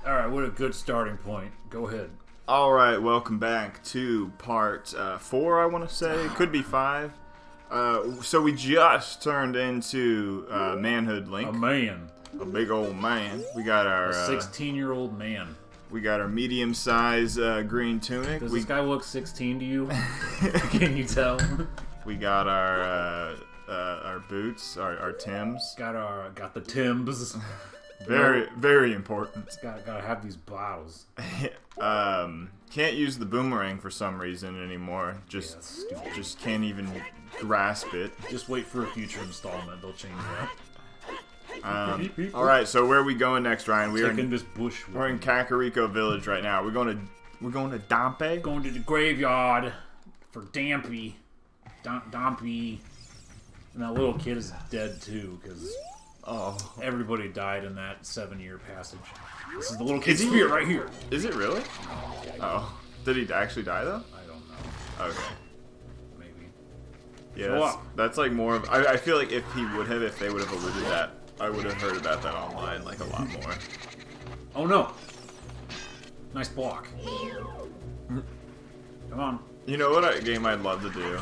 Alright, what a good starting point. Go ahead. Alright, welcome back to part 4, I want to say. It could be 5. So we just turned into manhood Link. A man. A big old man. We got our... A 16-year-old man. We got our medium-sized green tunic. Does this guy look 16 to you? Can you tell? We got our boots, our Timbs. Got the Timbs. Very important. Gotta have these bottles. Can't use the boomerang for some reason anymore. Just can't even grasp it. Just wait for a future installment. They'll change that. All right, so where are we going next, Ryan? We're in this bush. We're in Kakariko Village right now. We're going to Dampe. Going to the graveyard for Dampy. Dampy. And that little kid is dead too, because everybody died in that 7-year passage. This is the little kid's spirit right here. Is it really? Oh, did he actually die though? I don't know. Okay. Maybe. Yeah, that's like more of. I feel like if they would have alluded that, I would have heard about that online like a lot more. Oh no! Nice block. Come on. You know what game I'd love to do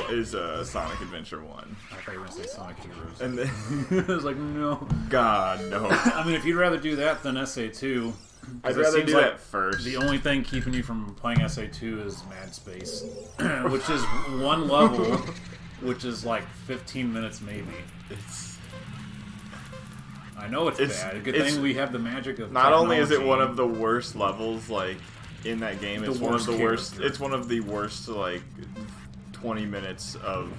is Sonic Adventure 1. I thought you were going to say Sonic Heroes. And then I was like, no. God, no. I mean, if you'd rather do that than SA2, I'd rather do that first. The only thing keeping you from playing SA2 is Mad Space, which is one level, which is like 15 minutes maybe. I know it's bad. Good thing we have the magic of not only is it one of the worst levels, like, in that game, it's one of the worst. It's one of the worst, like, 20 minutes of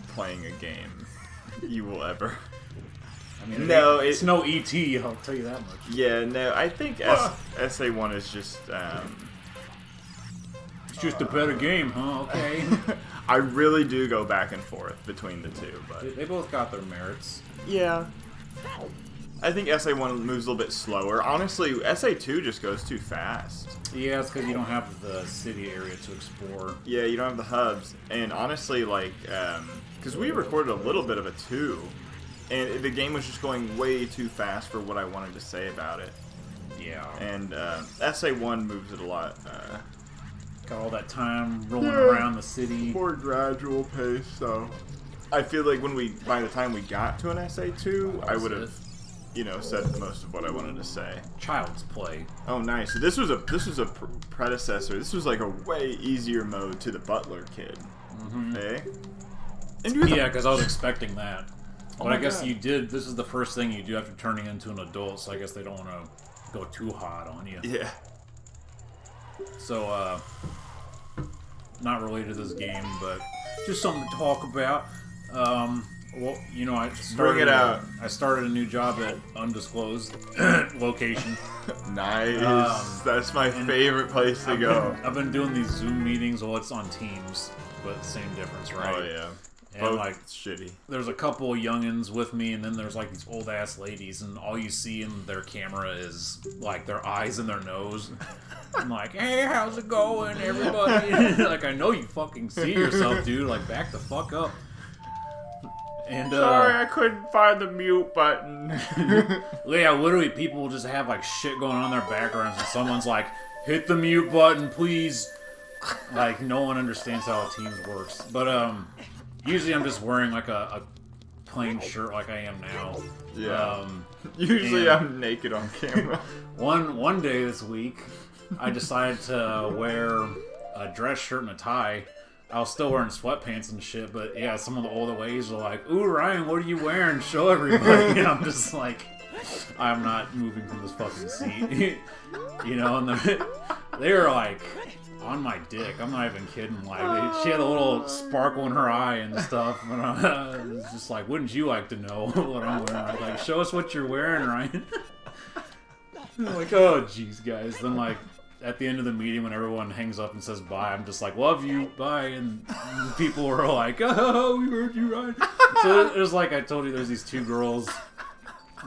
playing a game you will ever. I mean, no, it's no ET. I'll tell you that much. Yeah, no, I think SA1 is just. It's just a better game, huh? Okay. I really do go back and forth between the two, but they both got their merits. Yeah. I think SA1 moves a little bit slower. Honestly, SA2 just goes too fast. Yeah, it's because you don't have the city area to explore. Yeah, you don't have the hubs. And honestly, like, because we recorded a little bit of a 2, and the game was just going way too fast for what I wanted to say about it. Yeah. And SA1 moves it a lot. Got all that time rolling around the city. More gradual pace, so. I feel like by the time we got to an SA2, I would have, said most of what I wanted to say. Child's Play. Oh, nice. So this was a predecessor. This was like a way easier mode to the Butler Kid. Mm-hmm. Hey? Yeah, because I was expecting that. But I guess you did. This is the first thing you do after turning into an adult, so I guess they don't want to go too hard on you. Yeah. So, not related to this game, but just something to talk about. Well, I started, bring it out. I started a new job at undisclosed location. Nice. That's my favorite place to go. I've been doing these Zoom meetings. Well, it's on Teams, but same difference, right? Oh yeah. And both like, shitty. There's a couple of youngins with me, and then there's like these old ass ladies, and all you see in their camera is like their eyes and their nose. I'm like, hey, how's it going, everybody? Like, I know you fucking see yourself, dude. Like, back the fuck up. And, sorry, I couldn't find the mute button. Yeah, literally, people will just have like shit going on in their backgrounds, and someone's like, hit the mute button, please. Like, no one understands how Teams works. But usually I'm just wearing like a plain shirt like I am now. Yeah. Usually I'm naked on camera. One day this week, I decided to wear a dress shirt and a tie. I was still wearing sweatpants and shit, but yeah, some of the older ladies were like, ooh, Ryan, what are you wearing? Show everybody. And I'm just like, I'm not moving from this fucking seat. And they were like on my dick. I'm not even kidding. Like, she had a little sparkle in her eye and stuff. And I was just like, wouldn't you like to know what I'm wearing? Like, show us what you're wearing, Ryan. I'm like, oh, jeez, guys. Then, like, at the end of the meeting, when everyone hangs up and says bye, I'm just like, love you, bye. And the people were like, oh, we heard you, Ryan. So it was like I told you, there's these two girls.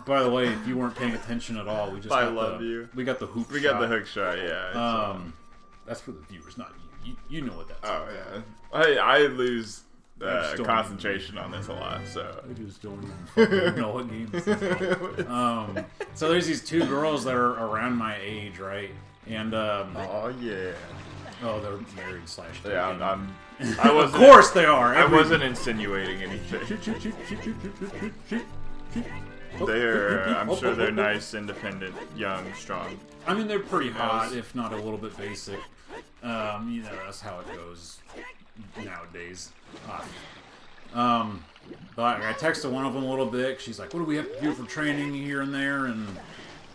By the way, if you weren't paying attention at all, we just I got love you. We got the hook shot. We got the hook shot, yeah. That's for the viewers, not you. You know what that's about. Oh, yeah. I lose concentration on this a lot, so... I just don't even fucking know what game this is. So there's these two girls that are around my age, right? And, oh, yeah. Oh, they're married / Yeah, of course they are. I wasn't insinuating anything. I'm sure they're nice, independent, young, strong. I mean, they're pretty hot, if not a little bit basic. That's how it goes nowadays. But I texted one of them a little bit. She's like, what do we have to do for training here and there? And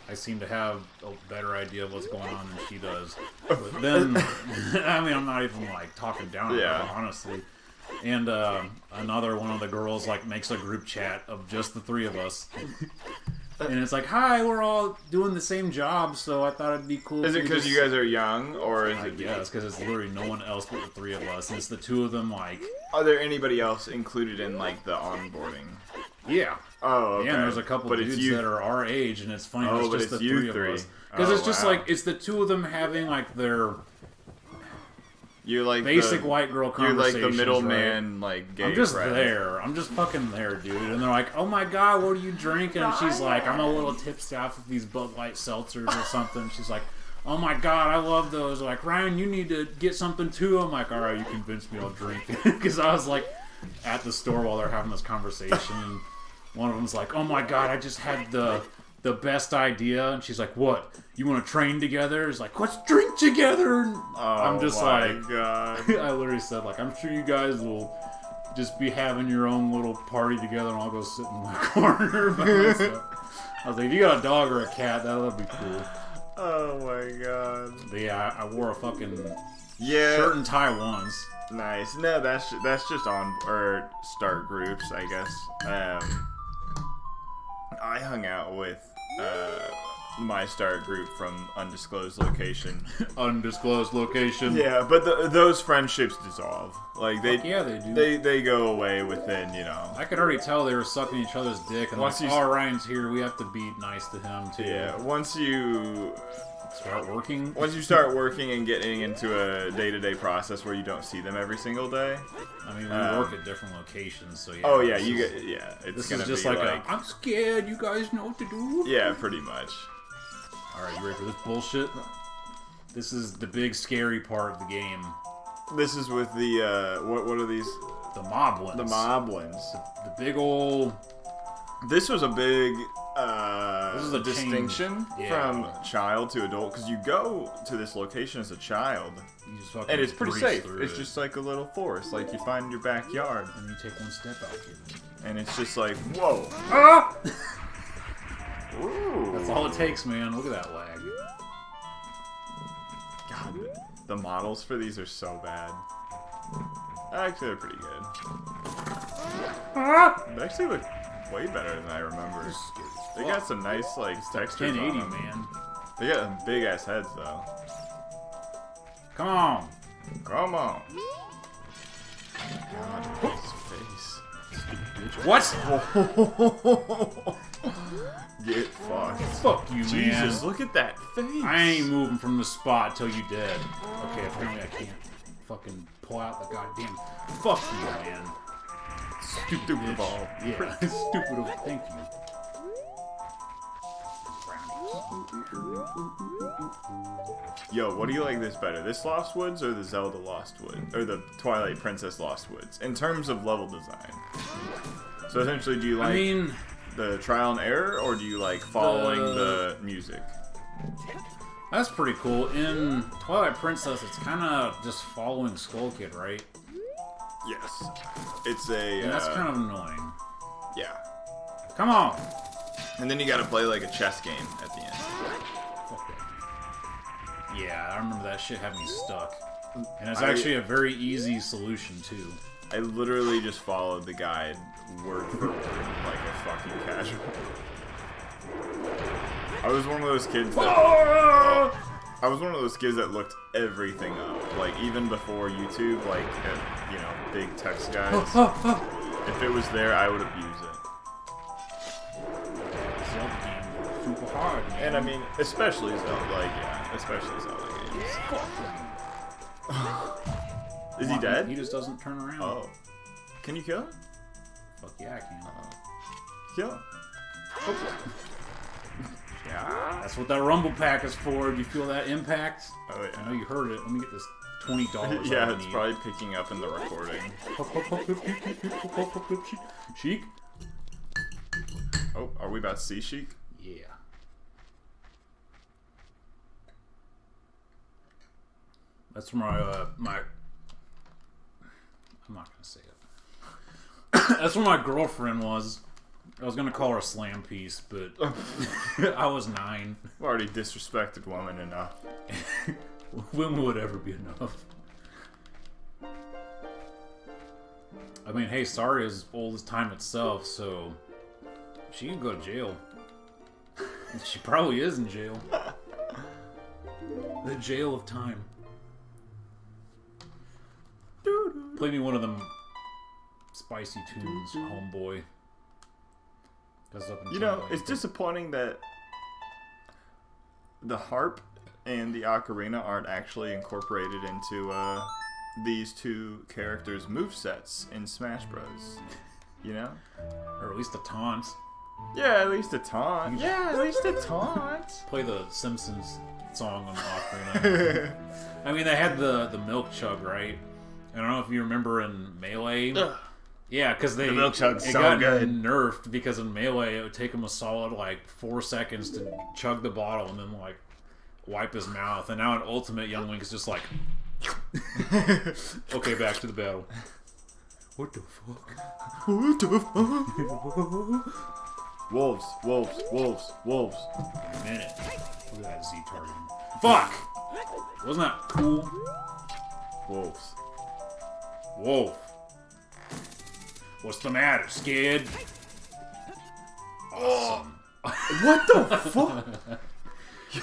I seem to have a better idea of what's going on than she does. But then, I mean, I'm not even, like, talking down on her, honestly. And another one of the girls, like, makes a group chat of just the three of us. And it's like, hi, we're all doing the same job, so I thought it'd be cool. Is it because you guys are young, or is it... Yeah, it's because it's literally no one else but the three of us. And it's the two of them, like... Are there anybody else included in, like, the onboarding? Yeah. Oh, okay. Yeah, and there's a couple dudes that are our age, and it's funny, it's just the three of us. Because it's just, like, it's the two of them having, like, their... You're like basic white girl conversations. You're like the middleman, like, gay I'm just friend. there. I'm just fucking there, dude. And they're like, oh my god, what are you drinking? And she's like, I'm a little tipsy off of these Bud Light seltzers or something. She's like, oh my god, I love those. They're like, Ryan, you need to get something too. I'm like, alright, you convinced me I'll drink. Because I was like at the store while they're having this conversation. And one of them's like, oh my god, I just had the best idea. And she's like, what? You want to train together? It's like, let's drink together. And I'm just like, God. I literally said, like, I'm sure you guys will just be having your own little party together, and I'll go sit in my corner by myself. I was like, if you got a dog or a cat, that'd be cool. Oh my god. But yeah, I wore a fucking shirt and tie once. Nice. No, that's just on or start groups, I guess. I hung out with my start group from undisclosed location. Undisclosed location. Yeah, but those friendships dissolve. Like they do. They go away within, you know. I could already tell they were sucking each other's dick, and once Ryan's here, we have to be nice to him too. Yeah, once you start working. Once you start working and getting into a day-to-day process where you don't see them every single day. I mean, we work at different locations, so yeah. Oh yeah, it's gonna be like I'm scared. You guys know what to do. Yeah, pretty much. All right, you ready for this bullshit? This is the big scary part of the game. This is with the what are these? The moblins. The moblins. The big old. This was a big this is a distinction from child to adult, because you go to this location as a child, and it's pretty safe. It's just like a little forest, like you find in your backyard, and you take one step out here, and it's just like, whoa! Ah! Ooh. That's all it takes, man. Look at that lag. God, the models for these are so bad. Actually, they're pretty good. Ah! They actually look way better than I remember. They got some nice, like, textures 1080, on them. man. They got big ass heads, though. Come on. Come on. God, his face. What? Get fucked. Fuck you, man. Jesus, look at that face. I ain't moving from the spot till you dead. Okay, apparently I can't fucking pull out the goddamn. Fuck you, man. Stupid bitch. ball. Yeah, stupid. Thank you. Yo, what do you like this better? This Lost Woods or the Zelda Lost Woods? Or the Twilight Princess Lost Woods? In terms of level design. So essentially, do you like the trial and error, or do you like following the music? That's pretty cool. In Twilight Princess, it's kind of just following Skull Kid, right? Yes. It's a... And that's kind of annoying. Yeah. Come on! And then you gotta play like a chess game at the end. Fuck that. Yeah, I remember that shit having me stuck. And it's actually a very easy solution, too. I literally just followed the guide word for word like a fucking casual. I was one of those kids that looked everything up. Like, even before YouTube, like, you know, big text guides. If it was there, I would abuse it. Zelda game super hard, man. And I mean, especially Zelda, like, yeah, especially Zelda games. Is he dead? He just doesn't turn around. Oh. Can you kill him? Fuck yeah, I can. Kill him. Yeah. That's what that rumble pack is for. Do you feel that impact? Oh, yeah. I know you heard it. Let me get this $20. Yeah, it's probably picking up in the recording. Sheik? Oh, are we about to see Sheik? Yeah. That's from my I'm not gonna say it. That's where my girlfriend was. I was gonna call her a slam piece, but I was 9. I've already disrespected women enough. When would ever be enough? I mean, hey, Saria is as old as time itself, so she can go to jail. She probably is in jail. The jail of time. Play me one of them spicy tunes, homeboy. You know, it's disappointing that the harp and the ocarina aren't actually incorporated into these two characters' movesets in Smash Bros. You know? Or at least the taunts. Yeah, at least a taunt. Yeah, at least a taunt. Play the Simpsons song on the ocarina. I mean, they had the milk chug, right? I don't know if you remember in Melee. Yeah, because the milk chug's it so got good. nerfed because in Melee it would take him a solid like 4 seconds to chug the bottle and then like wipe his mouth. And now in Ultimate, Young Link is just like, okay, back to the battle. What the fuck? What the fuck? Wolves. Wait a minute. Look at that Z targeting. Fuck! Wasn't that cool? Wolves. Wolf. What's the matter, scared? Awesome. What the fuck?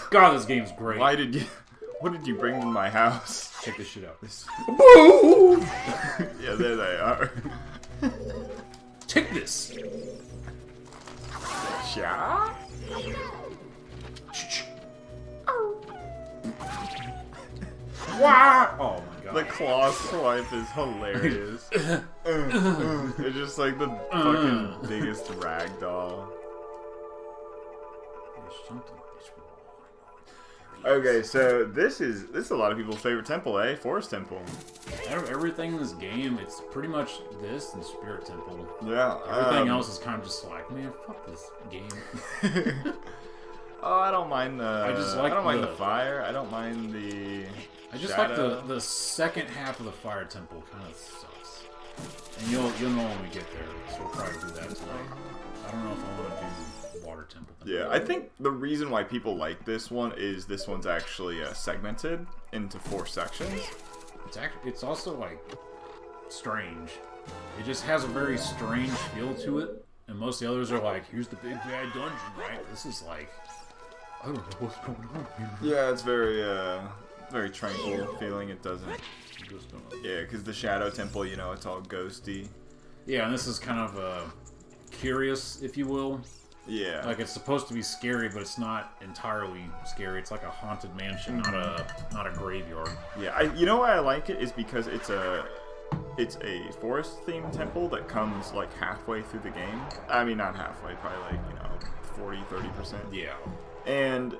God, this game's great. What did you bring to my house? Check this shit out. Boo! Yeah, there they are. Take this. Yeah? Wow! Oh my god. The claw swipe is hilarious. It's just like the fucking biggest ragdoll. Okay, so this is a lot of people's favorite temple, eh? Forest Temple. Everything in this game, it's pretty much this and Spirit Temple. Yeah. Everything else is kind of just like, man, fuck this game. Oh, I don't mind the. I don't mind the fire. I don't mind the. I just shadow. like the second half of the Fire Temple kind of sucks. And you'll know when we get there, so we'll probably do that tonight. I don't know if I want to do Water Temple. Yeah, I think the reason why people like this one is this one's actually segmented into 4 sections. It's also like strange. It just has a very strange feel to it, and most of the others are like, here's the big bad dungeon, right? This is like, I don't know what's going on here. Yeah, it's very tranquil feeling. It doesn't. Yeah, because the Shadow Temple, you know, it's all ghosty. Yeah, and this is kind of curious, if you will. Yeah. Like, it's supposed to be scary, but it's not entirely scary. It's like a haunted mansion, not a graveyard. Yeah, you know why I like it is because it's a forest-themed temple that comes like halfway through the game. I mean, not halfway, probably like, 40-30%. Yeah. And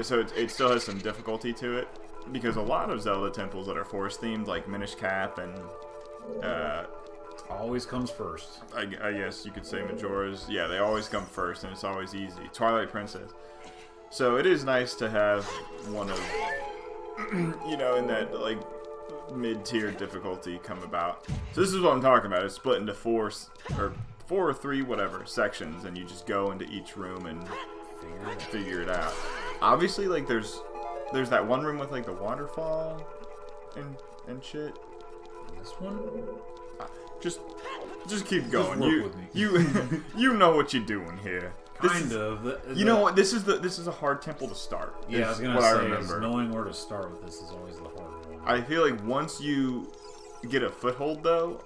so it still has some difficulty to it because a lot of Zelda temples that are forest-themed, like Minish Cap and always comes first. I guess you could say Majora's. Yeah, they always come first, and it's always easy. Twilight Princess. So it is nice to have one of, in that like mid-tier difficulty come about. So this is what I'm talking about. It's split into 4 or 3 whatever sections, and you just go into each room and figure it out. Obviously, like there's that one room with like the waterfall and shit. This one. Just keep going. Just work with me. You know what you're doing here. Kind of. You know what? This is a hard temple to start. Yeah, I was gonna say, knowing where to start with this is always the hard one. I feel like once you get a foothold though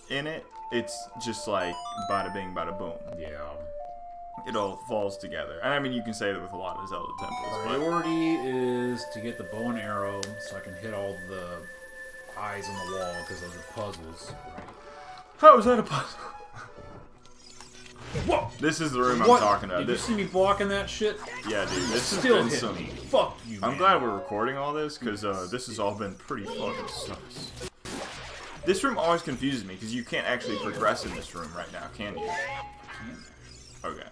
in it, it's just like bada bing, bada boom. Yeah. It all falls together. And I mean, you can say that with a lot of Zelda temples. Priority is to get the bow and arrow so I can hit all the eyes on the wall because those are puzzles, right? How is that a puzzle? Whoa! This is the room What? I'm talking about. Did you see me blocking that shit? Yeah, dude. This has Still been hit some. me. Fuck you, I'm man. glad we're recording all this because this has all been pretty fucking sus. This room always confuses me because you can't actually progress in this room right now, can you? Okay,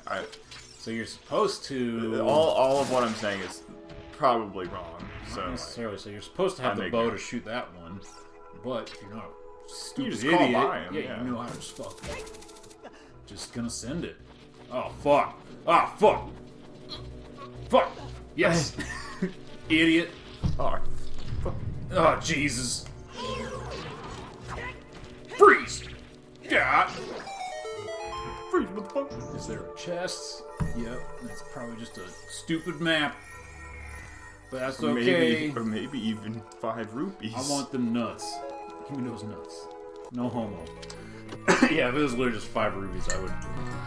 So you're supposed to... all of what I'm saying is probably wrong. So Not necessarily. So you're supposed to have the bow to shoot that one, but if you're not a stupid you just idiot, call by him, you know how to just fuck. Just gonna send it. Oh fuck! Ah fuck! Fuck! Yes! Idiot! Oh, fuck. Oh Jesus! Freeze! Yeah! Freeze, motherfucker! Is there a chest? Yep. That's probably just a stupid map. But that's okay. Or maybe even 5 rupees. I want them nuts. Give me those nuts. No homo. Yeah, if it was literally just 5 rubies, I would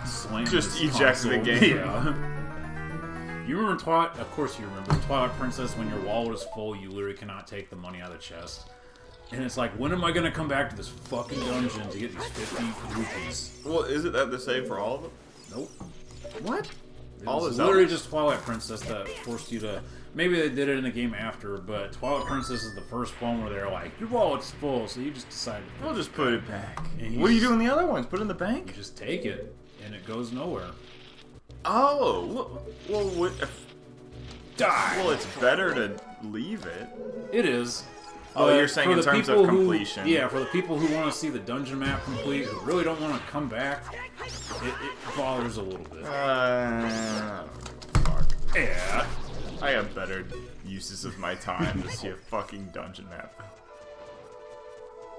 slam just this eject console. the game. Yeah. You remember Twilight? Of course you remember Twilight Princess. When your wallet is full, you literally cannot take the money out of the chest. And it's like, when am I gonna come back to this fucking dungeon to get these 50 rupees? Well, is it that the same for all of them? Nope. What? It All was the literally Zeldas? just Twilight Princess that forced you to... Maybe they did it in the game after, but Twilight Princess is the first one where they're like, your wallet's full, so you just decide to We'll just put it back. And What do you just- do in the other ones? Put it in the you bank? just take it, and it goes nowhere. Oh, well, Die! well, it's better to leave it. It is. Oh, But you're saying for in the terms of people who- completion. Yeah, for the people who want to see the dungeon map complete, who really don't want to come back, it bothers a little bit. Fuck. Yeah. I have better uses of my time to see a fucking dungeon map.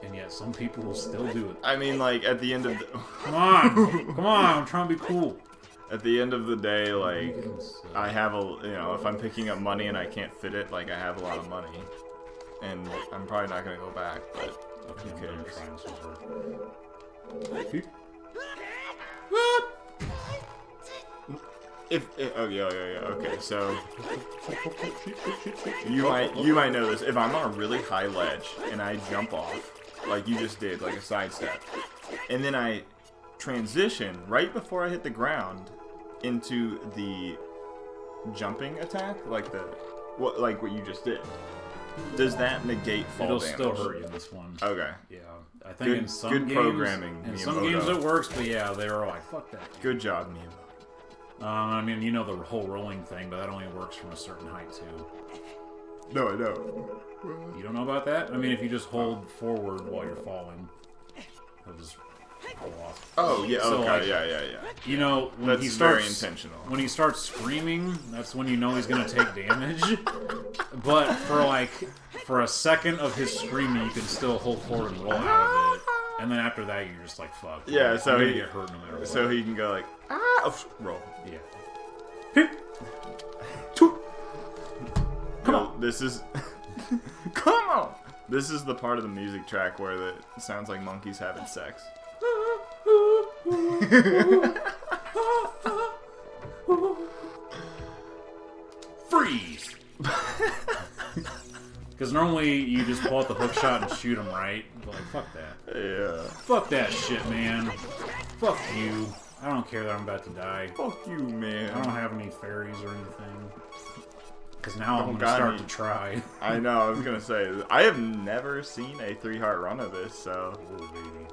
And yet some people will still do it. I mean, like, at the end of the... Come on! Come on, I'm trying to be cool. At the end of the day, like, I have if I'm picking up money and I can't fit it, like, I have a lot of money. And I'm probably not gonna go back, but who cares? Okay, so you might know this. If I'm on a really high ledge and I jump off, like you just did, like a sidestep, and then I transition right before I hit the ground into the jumping attack, like what you just did. Does that negate fall It'll damage? still hurt you in this one. Okay. Yeah, I think Good- in some good games, programming, in some Miyamoto. games it works, but yeah, they were like, fuck that. Good job, Miyamoto. I mean, you know the whole rolling thing, but that only works from a certain height too. No, I don't. You don't know about that? I mean, if you just hold forward while you're falling, it'll just roll off. Oh, yeah, So, okay, like, yeah. You know, when That's he starts very intentional. When he starts screaming, that's when you know he's gonna take damage. But for a second of his screaming, you can still hold forward and roll out of it. And then after that, you're just like, fuck. Yeah, so you're gonna he- get hurt no matter what. So he can go like, roll. Yeah. Come on. This is... Come on! This is the part of the music track where it sounds like monkeys having sex. Freeze! Because normally you just pull out the hook shot and shoot him, right? But like, fuck that. Yeah. Fuck that shit, man. Fuck you. I don't care that I'm about to die. Fuck you, man. I don't have any fairies or anything. Because now I'm Don't going to got start any. to try. I know, I was gonna say, I have never seen a 3-heart run of this, so... Ooh, baby.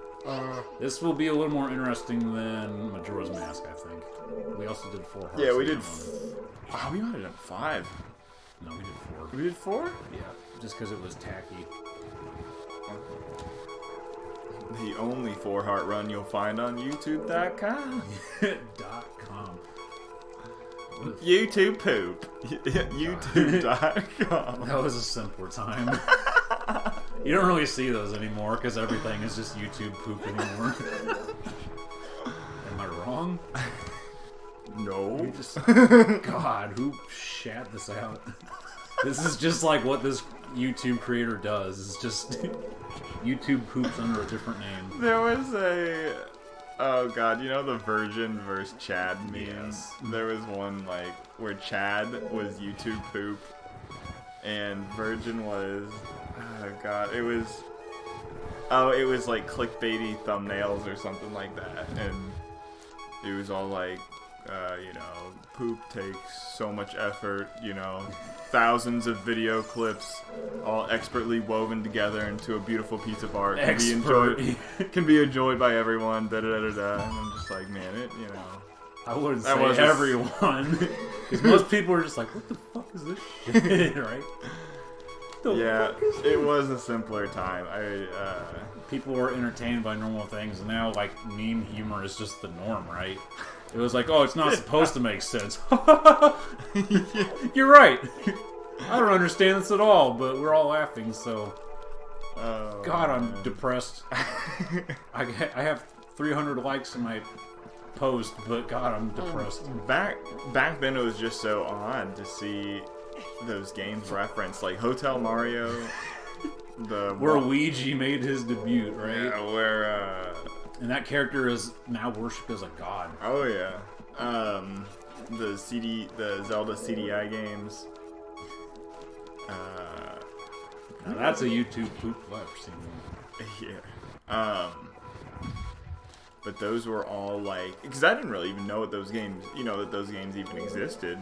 This will be a little more interesting than Majora's Mask, I think. We also did 4 hearts. Yeah, we did... in that one. Oh, we might have done 5. No, we did 4. We did 4? Yeah, just because it was tacky. The only 4-heart run you'll find on YouTube.com. .com. YouTube poop. YouTube.com. That was a simpler time. You don't really see those anymore because everything is just YouTube poop anymore. Am I wrong? No. God, who shat this out? This is just like what this YouTube creator does. It's just YouTube poops under a different name. There was a... Oh god, you know the Virgin versus Chad memes? Yes. There was one, like, where Chad was YouTube poop, and Virgin was... Oh god, it was... Oh, it was like clickbaity thumbnails or something like that, and it was all like, you know, poop takes so much effort, you know, thousands of video clips, all expertly woven together into a beautiful piece of art, can be enjoyed by everyone. Da da da da. And I'm just like, man, it, you know. I wouldn't say everyone, because most people are just like, what the fuck is this shit, right? Yeah, it was a simpler time. People were entertained by normal things, and now, like, meme humor is just the norm, right? It was like, oh, it's not supposed to make sense. You're right. I don't understand this at all, but we're all laughing, so... God, I'm depressed. I have 300 likes in my post, but God, I'm depressed. Back then, it was just so odd to see those games referenced, like Hotel Mario, where Luigi made his debut, right? Yeah, where and that character is now worshipped as a god. Oh yeah, the Zelda CDI games. Now that's a YouTube poop I've ever seen. Yeah. But those were all like, because I didn't really even know what those games, that those games even existed.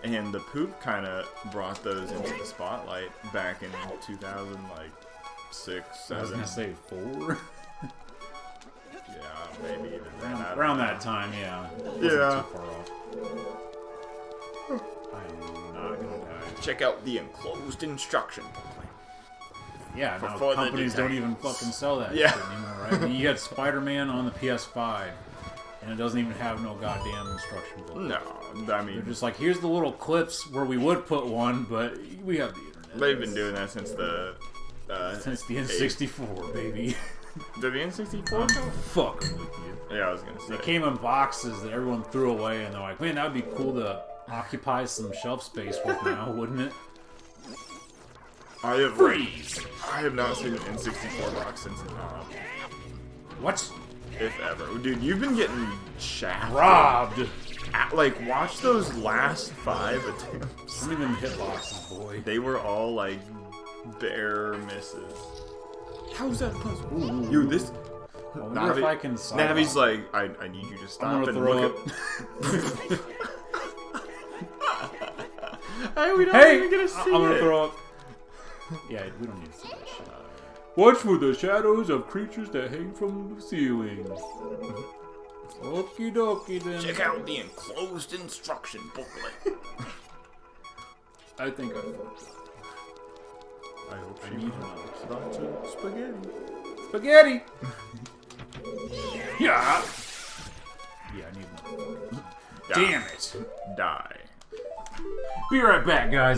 And the poop kind of brought those into the spotlight back in 2006, 2007. I was gonna say 4. Yeah, maybe even around that time. Yeah. Yeah. Too far off. I'm not gonna die. Check out the Enclosed Instruction Booklet. Yeah, now companies don't even fucking sell that shit anymore, right? I mean, you got Spider-Man on the PS5, and it doesn't even have no goddamn instruction book. No, I mean... They're just like, here's the little clips where we would put one, but we have the internet. They've been doing that since the... since the N64, baby. Did the N64 come? Fucking with you. Yeah, I was gonna say. They came in boxes that everyone threw away, and they're like, man, that would be cool to occupy some shelf space with now, wouldn't it? I have not seen an N64 box since what? If ever. Dude, you've been getting shafted. Robbed! Like, watch those last 5 attempts. Some of them hit boxes, boy. They were all, like, bare misses. How's that puzzle? Dude, this... I wonder if I can solve Navi's like, I need you to stop and look at... We don't even get to see I'm gonna throw up. Yeah, we don't need to see that shit. Watch for the shadows of creatures that hang from the ceiling. Okie dokie then. Check out the Enclosed Instruction Booklet. I think I fucked up. I hope she needs lots of spaghetti. Spaghetti! Yeah! Yeah, I need more. Damn it! Die. Be right back, guys.